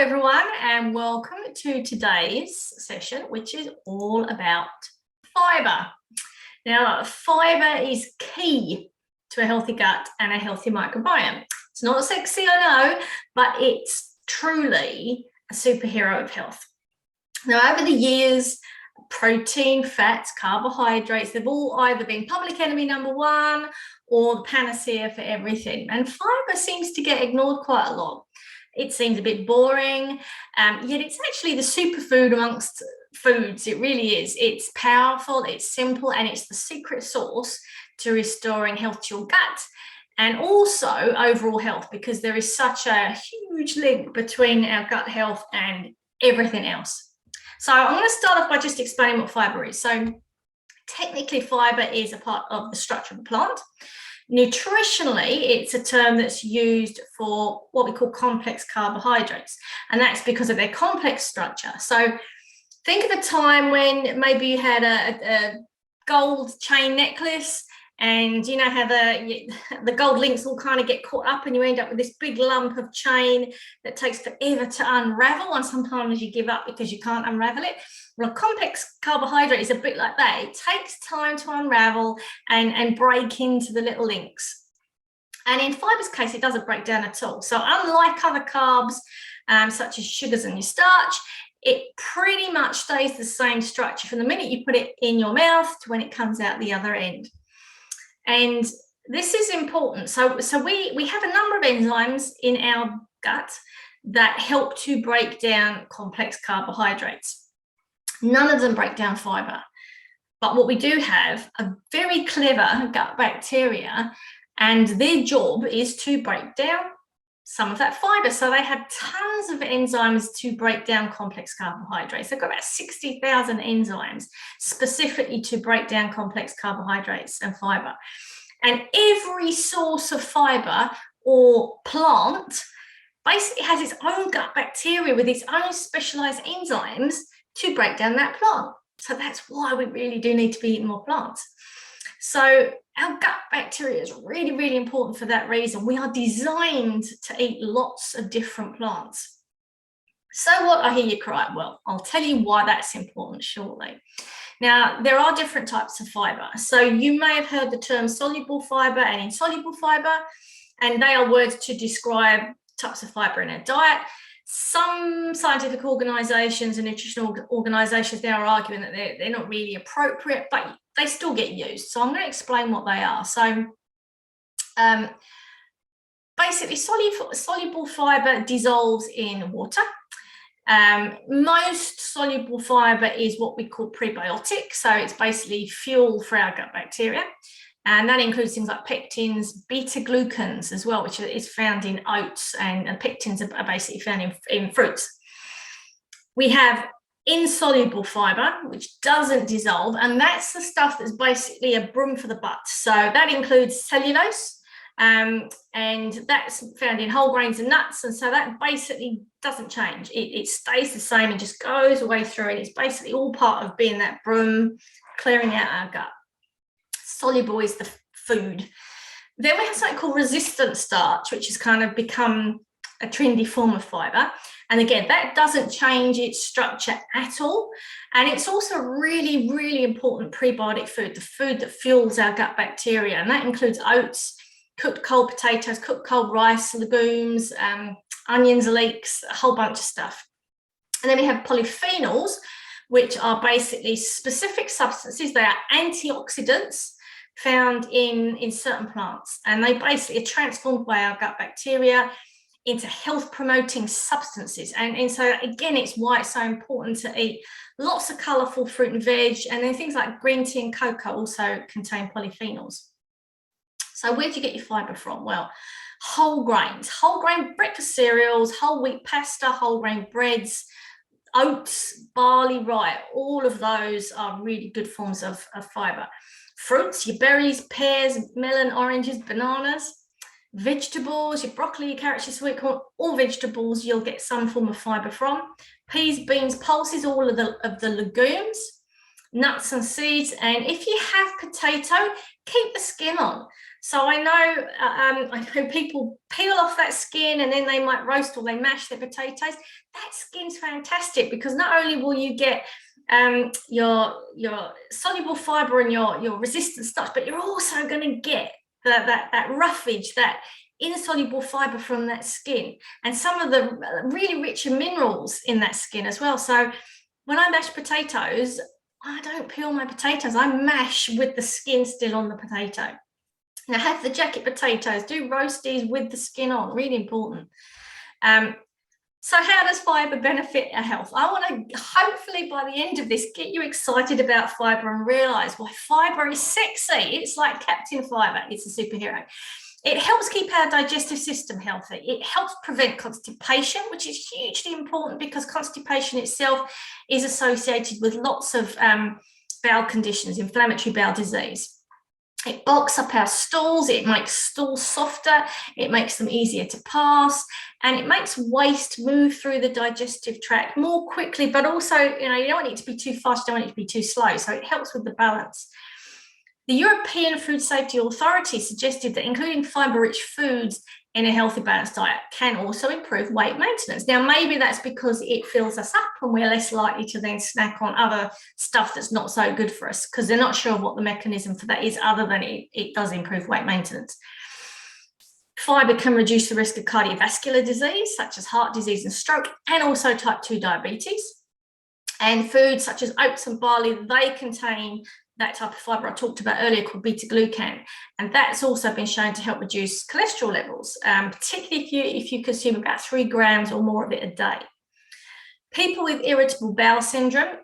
everyone, and welcome to today's session, which is all about fibre. Now, fibre is key to a healthy gut and a healthy microbiome. It's not sexy, I know, but it's truly a superhero of health. Now, over the years, protein, fats, carbohydrates, they've all either been public enemy number one or the panacea for everything. And fibre seems to get ignored quite a lot. It seems a bit boring, yet it's actually the superfood amongst foods. It really is. It's powerful, it's simple, and it's the secret sauce to restoring health to your gut and also overall health, because there is such a huge link between our gut health and everything else. So I'm going to start off by just explaining what fibre is. So technically, fibre is a part of the structure of the plant. Nutritionally, it's a term that's used for what we call complex carbohydrates, and that's because of their complex structure. So think of a time when maybe you had a gold chain necklace, and you know how the gold links all kind of get caught up and you end up with this big lump of chain that takes forever to unravel, and sometimes you give up because you can't unravel it. Well, a complex carbohydrate is a bit like that. It takes time to unravel and break into the little links. And in fibre's case, it doesn't break down at all. So unlike other carbs, such as sugars and your starch, it pretty much stays the same structure from the minute you put it in your mouth to when it comes out the other end. And this is important. So we have a number of enzymes in our gut that help to break down complex carbohydrates. None of them break down fibre. But what we do have are very clever gut bacteria, and their job is to break down some of that fibre. So they have tons of enzymes to break down complex carbohydrates. They've got about 60,000 enzymes specifically to break down complex carbohydrates and fibre. And every source of fibre or plant basically has its own gut bacteria with its own specialised enzymes to break down that plant. So that's why we really do need to be eating more plants. So our gut bacteria is really, really important for that reason. We are designed to eat lots of different plants. So what, I hear you cry. Well, I'll tell you why that's important shortly. Now, there are different types of fibre. So you may have heard the term soluble fibre and insoluble fibre, and they are words to describe types of fibre in our diet. Some scientific organisations and nutritional organisations now are arguing that they're not really appropriate, but they still get used. So I'm going to explain what they are. So basically, soluble fibre dissolves in water. Most soluble fibre is what we call prebiotic. So it's basically fuel for our gut bacteria. And that includes things like pectins, beta-glucans as well, which is found in oats, and pectins are basically found in fruits. We have insoluble fibre, which doesn't dissolve, and that's the stuff that's basically a broom for the butt. So that includes cellulose, and that's found in whole grains and nuts, and so that basically doesn't change. It stays the same and just goes away through, and it's basically all part of being that broom, clearing out our gut. Soluble is the food. Then we have something called resistant starch, which has kind of become a trendy form of fibre. And again, that doesn't change its structure at all. And it's also a really, really important prebiotic food, the food that fuels our gut bacteria. And that includes oats, cooked cold potatoes, cooked cold rice, legumes, onions, leeks, a whole bunch of stuff. And then we have polyphenols, which are basically specific substances. They are antioxidants found in certain plants, and they basically are transformed by our gut bacteria into health promoting substances. And so again, it's why it's so important to eat lots of colourful fruit and veg, and then things like green tea and cocoa also contain polyphenols. So where do you get your fibre from? Well, whole grains, whole grain breakfast cereals, whole wheat pasta, whole grain breads, oats, barley, rye, all of those are really good forms of fibre. Fruits, your berries, pears, melon, oranges, bananas, vegetables, your broccoli, your carrots, your sweet corn, all vegetables you'll get some form of fibre from. Peas, beans, pulses, all of the legumes, nuts and seeds. And if you have potato, keep the skin on. So I know people peel off that skin and then they might roast or they mash their potatoes. That skin's fantastic because not only will you get your soluble fibre and your resistant starch, but you're also going to get that roughage, that insoluble fibre from that skin, and some of the really rich minerals in that skin as well. So when I mash potatoes, I don't peel my potatoes. I mash with the skin still on the potato. Now, have the jacket potatoes, do roasties with the skin on, really important. So how does fibre benefit our health? I want to, hopefully by the end of this, get you excited about fibre and realise why fibre is sexy. It's like Captain Fibre, it's a superhero. It helps keep our digestive system healthy. It helps prevent constipation, which is hugely important because constipation itself is associated with lots of bowel conditions, inflammatory bowel disease. It bulks up our stools, it makes stools softer, it makes them easier to pass, and it makes waste move through the digestive tract more quickly, but also, you don't want it to be too fast, you don't want it to be too slow, so it helps with the balance. The European Food Safety Authority suggested that including fibre-rich foods in a healthy, balanced diet can also improve weight maintenance. Now, maybe that's because it fills us up and we're less likely to then snack on other stuff that's not so good for us because they're not sure what the mechanism for that is other than it does improve weight maintenance. Fibre can reduce the risk of cardiovascular disease, such as heart disease and stroke, and also type 2 diabetes. And foods such as oats and barley, they contain that type of fibre I talked about earlier called beta-glucan, and that's also been shown to help reduce cholesterol levels, particularly if you consume about 3 grams or more of it a day. People with irritable bowel syndrome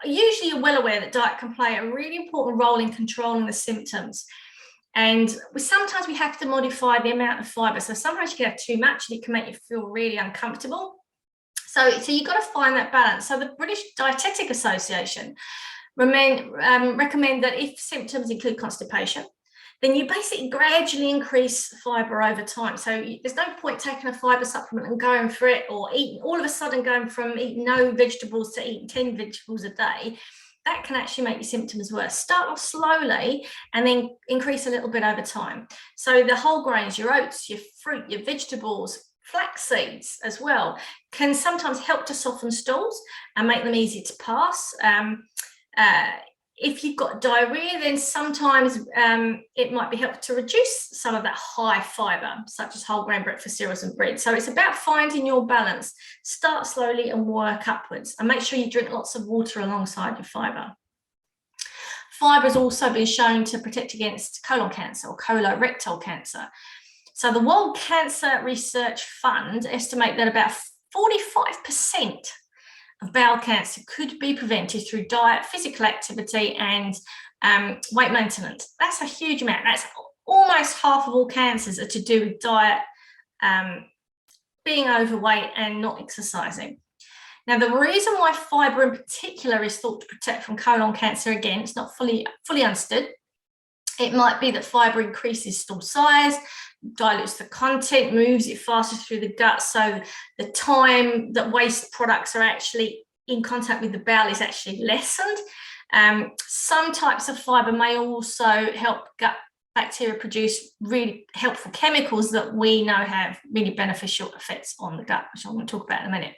usually are well aware that diet can play a really important role in controlling the symptoms, and sometimes we have to modify the amount of fibre. So sometimes you can have too much and it can make you feel really uncomfortable. So you've got to find that balance. So the British Dietetic Association recommend that if symptoms include constipation, then you basically gradually increase fibre over time. So there's no point taking a fibre supplement and going for it, or eating all of a sudden going from eating no vegetables to eating 10 vegetables a day. That can actually make your symptoms worse. Start off slowly and then increase a little bit over time. So the whole grains, your oats, your fruit, your vegetables, flax seeds as well, can sometimes help to soften stools and make them easy to pass. If you've got diarrhea, then sometimes it might be helpful to reduce some of that high fibre, such as whole grain breakfast cereals and bread. So it's about finding your balance. Start slowly and work upwards, and make sure you drink lots of water alongside your fibre. Fibre has also been shown to protect against colon cancer or colorectal cancer. So the World Cancer Research Fund estimate that about 45% of bowel cancer could be prevented through diet, physical activity, and weight maintenance. That's a huge amount. That's almost half of all cancers are to do with diet, being overweight, and not exercising. Now, the reason why fibre in particular is thought to protect from colon cancer, again, it's not fully understood. It might be that fibre increases stool size, dilutes the content, moves it faster through the gut, so the time that waste products are actually in contact with the bowel is actually lessened. Some types of fibre may also help gut bacteria produce really helpful chemicals that we know have really beneficial effects on the gut, which I'm going to talk about in a minute.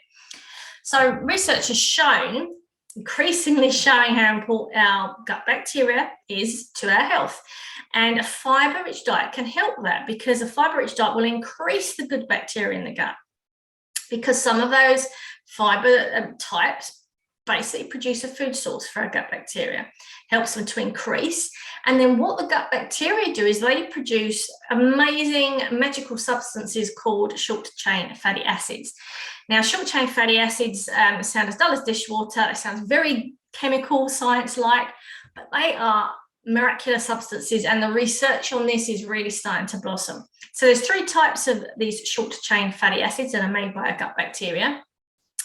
So research has shown, increasingly showing how important our gut bacteria is to our health. And a fibre-rich diet can help that, because a fibre-rich diet will increase the good bacteria in the gut, because some of those fibre types basically produce a food source for our gut bacteria, helps them to increase. And then what the gut bacteria do is they produce amazing magical substances called short-chain fatty acids. Now, short-chain fatty acids sound as dull as dishwater. It sounds very chemical, science-like, but they are miraculous substances, and the research on this is really starting to blossom. So there's 3 types of these short-chain fatty acids that are made by our gut bacteria: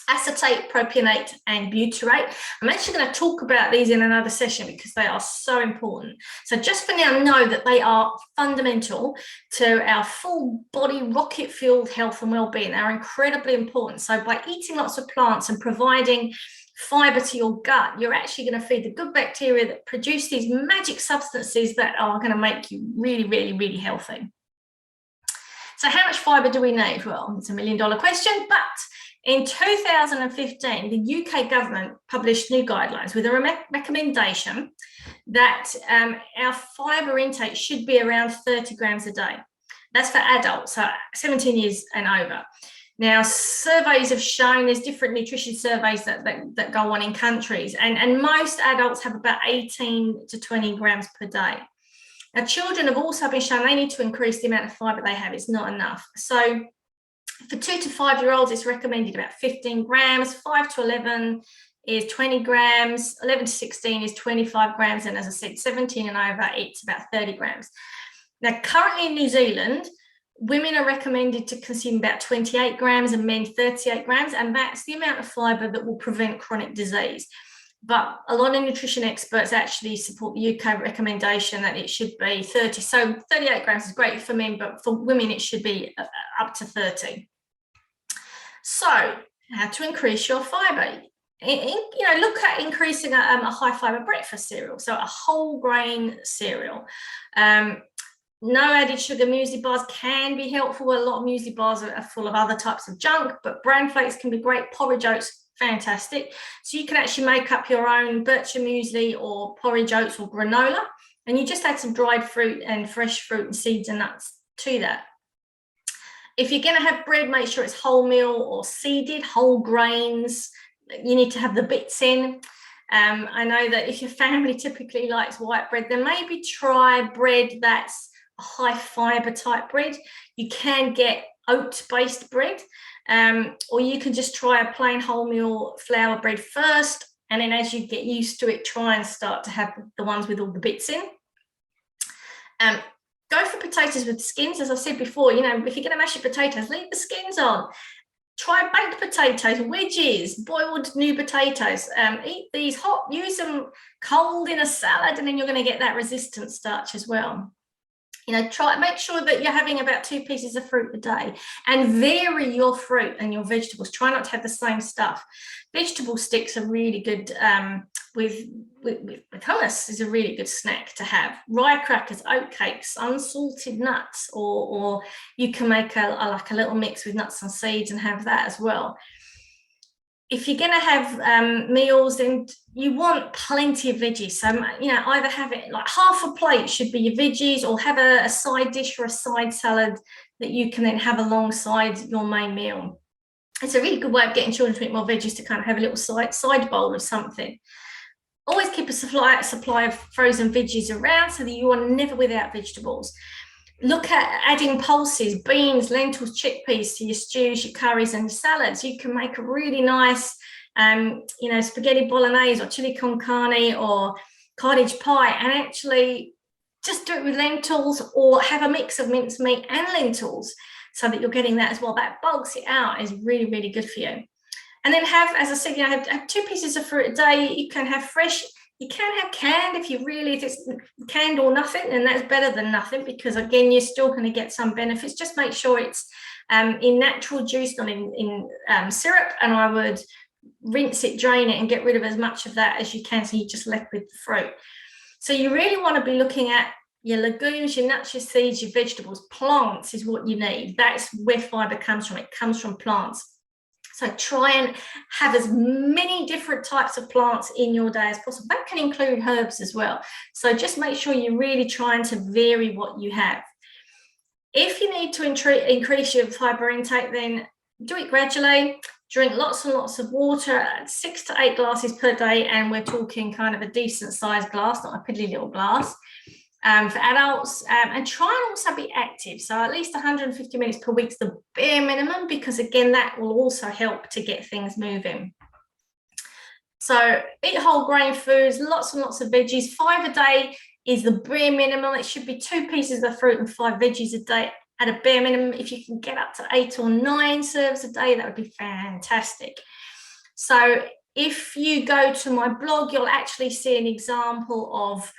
acetate, propionate, and butyrate. I'm actually going to talk about these in another session because they are so important. So just for now, know that they are fundamental to our full body rocket-fueled health and well-being. They're incredibly important. So by eating lots of plants and providing fibre to your gut, you're actually going to feed the good bacteria that produce these magic substances that are going to make you really, really, really healthy. So how much fibre do we need? Well, it's $1 million question, but in 2015, the UK government published new guidelines with a recommendation that our fibre intake should be around 30 grams a day. That's for adults, so 17 years and over. Now, surveys have shown there's different nutrition surveys that go on in countries, and most adults have about 18 to 20 grams per day. Now, children have also been shown they need to increase the amount of fibre they have. It's not enough. So for 2 to 5 year olds, it's recommended about 15 grams, 5 to 11 is 20 grams, 11 to 16 is 25 grams, and as I said, 17 and over, it's about 30 grams. Now, currently in New Zealand, women are recommended to consume about 28 grams and men 38 grams, and that's the amount of fibre that will prevent chronic disease. But a lot of nutrition experts actually support the UK recommendation that it should be 30. So 38 grams is great for men, but for women, it should be up to 30. So how to increase your fibre? Look at increasing a high fibre breakfast cereal, so a whole grain cereal. No added sugar muesli bars can be helpful. A lot of muesli bars are full of other types of junk, but bran flakes can be great. Porridge oats, fantastic. So you can actually make up your own bircher muesli or porridge oats or granola, and you just add some dried fruit and fresh fruit and seeds and nuts to that. If you're going to have bread, make sure it's wholemeal or seeded, whole grains. You need to have the bits in. I know that if your family typically likes white bread, then maybe try bread that's a high fibre type bread. You can get oat-based bread, or you can just try a plain wholemeal flour bread first, and then as you get used to it, try and start to have the ones with all the bits in. Go for potatoes with skins. As I said before, if you're going to mash your potatoes, leave the skins on. Try baked potatoes, wedges, boiled new potatoes. Eat these hot, use them cold in a salad, and then you're going to get that resistant starch as well. Make sure that you're having about 2 pieces of fruit a day, and vary your fruit and your vegetables. Try not to have the same stuff. Vegetable sticks are really good with hummus is a really good snack to have. Rye crackers, oat cakes, unsalted nuts, or you can make a little mix with nuts and seeds and have that as well. If you're going to have meals, then you want plenty of veggies. So, either have it like half a plate should be your veggies, or have a side dish or a side salad that you can then have alongside your main meal. It's a really good way of getting children to eat more veggies, to kind of have a little side bowl of something. Always keep a supply of frozen veggies around so that you are never without vegetables. Look at adding pulses, beans, lentils, chickpeas to your stews, your curries and your salads. You can make a really nice, spaghetti bolognese or chili con carne or cottage pie, and actually just do it with lentils, or have a mix of mincemeat and lentils so that you're getting that as well. That bulks it out, is really, really good for you. And then have, as I said, have 2 pieces of fruit a day. You can have fresh. You can have canned if it's canned or nothing, and that's better than nothing, because again, you're still going to get some benefits. Just make sure it's in natural juice, not in syrup, and I would rinse it, drain it, and get rid of as much of that as you can, so you're just left with the fruit. So you really want to be looking at your legumes, your nuts, your seeds, your vegetables. Plants is what you need. That's where fibre comes from. It comes from plants. So try and have as many different types of plants in your day as possible. That can include herbs as well. So just make sure you're really trying to vary what you have. If you need to increase your fibre intake, then do it gradually. Drink lots and lots of water, 6 to 8 glasses per day, and we're talking kind of a decent sized glass, not a piddly little glass. For adults, and try and also be active. So at least 150 minutes per week is the bare minimum, because again, that will also help to get things moving. So eat whole grain foods, lots and lots of veggies. 5 a day is the bare minimum. It should be 2 pieces of fruit and 5 veggies a day at a bare minimum. If you can get up to 8 or 9 serves a day, that would be fantastic. So if you go to my blog, you'll actually see an example of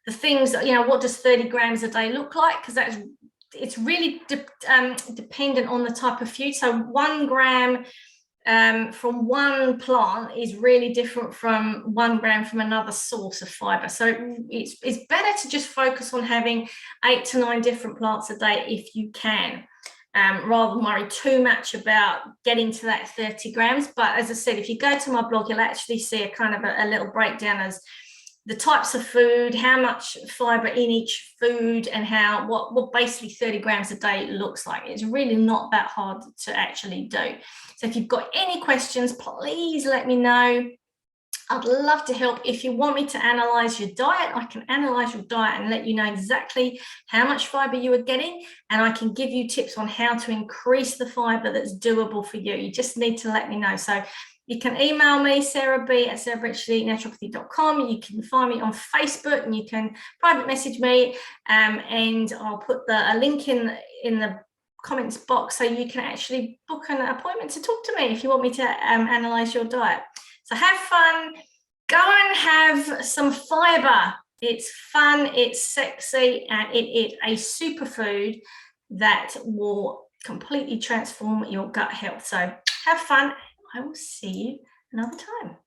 the things that, what does 30 grams a day look like? Because it's really dependent on the type of food. So 1 gram from one plant is really different from 1 gram from another source of fiber. So it's better to just focus on having 8 to 9 different plants a day if you can, rather than worry too much about getting to that 30 grams. But as I said, if you go to my blog, you'll actually see a kind of a little breakdown as the types of food, how much fiber in each food, and what basically 30 grams a day looks like. It's really not that hard to actually do. So if you've got any questions, please let me know. I'd love to help. If you want me to analyze your diet, I can analyze your diet and let you know exactly how much fiber you are getting, and I can give you tips on how to increase the fiber that's doable for you. You just need to let me know. So you can email me, sarahb@sarahbritchley.naturopathy.com. You can find me on Facebook, and you can private message me, and I'll put a link in the comments box so you can actually book an appointment to talk to me if you want me to analyze your diet. So have fun, go and have some fiber. It's fun, it's sexy, and it is a superfood that will completely transform your gut health. So have fun. I will see you another time.